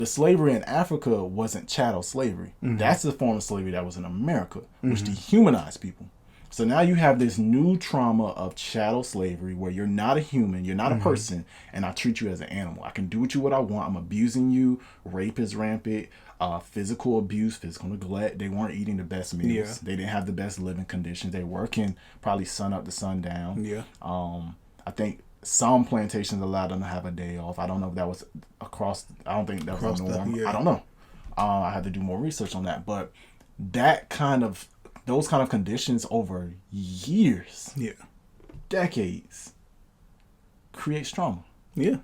The slavery in Africa wasn't chattel slavery. That's the form of slavery that was in America, which dehumanized people. So now you have this new trauma of chattel slavery where you're not a human, you're not a person, and I treat you as an animal. I can do with you what I want. I'm abusing you. Rape is rampant. Physical abuse, physical neglect. They weren't eating the best meals. Yeah. They didn't have the best living conditions. They working probably sun up to sundown. Yeah. I think some plantations allowed them to have a day off. I don't know if that was across. I don't think that was the norm. Yeah. I don't know. I had to do more research on that. But those kind of conditions over years, Yeah. decades, creates trauma, Yeah.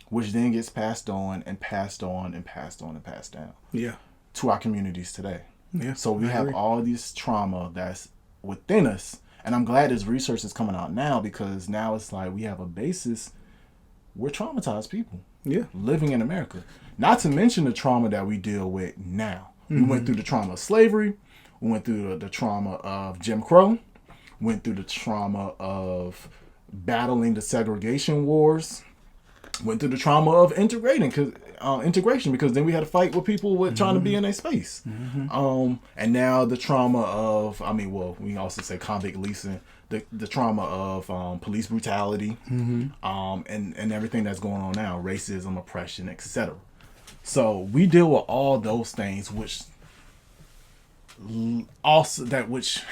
which then gets passed on and passed on and passed on and passed down Yeah. to our communities today. Yeah. So we I have agree. all this trauma that's within us. And I'm glad this research is coming out now because now it's like we have a basis. We're traumatized people Yeah. living in America. Not to mention the trauma that we deal with now. We went through the trauma of slavery. We went through the trauma of Jim Crow. Went through the trauma of battling the segregation wars. Went through the trauma of integration because then we had to fight with people with trying to be in a space. And now the trauma of, we can also say convict leasing, the trauma of police brutality, and everything that's going on now, racism, oppression, etc. So we deal with all those things, which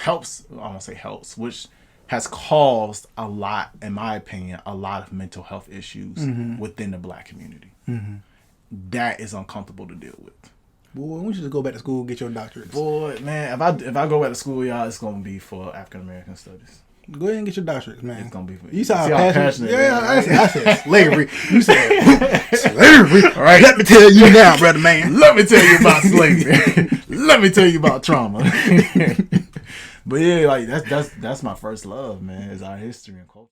helps, I don't say helps, which has caused a lot, in my opinion, a lot of mental health issues within the Black community. That is uncomfortable to deal with. Boy, we should just go back to school and get your doctorate. Boy, man, if I go back to school, y'all, it's gonna be for African American studies. Go ahead and get your doctorate, man. It's gonna be for You sound see how passionate. man. I said slavery. You said slavery. All right. Let me tell you now, brother man. Let me tell you about slavery. Let me tell you about trauma. But yeah, like that's my first love, man, is our history and culture.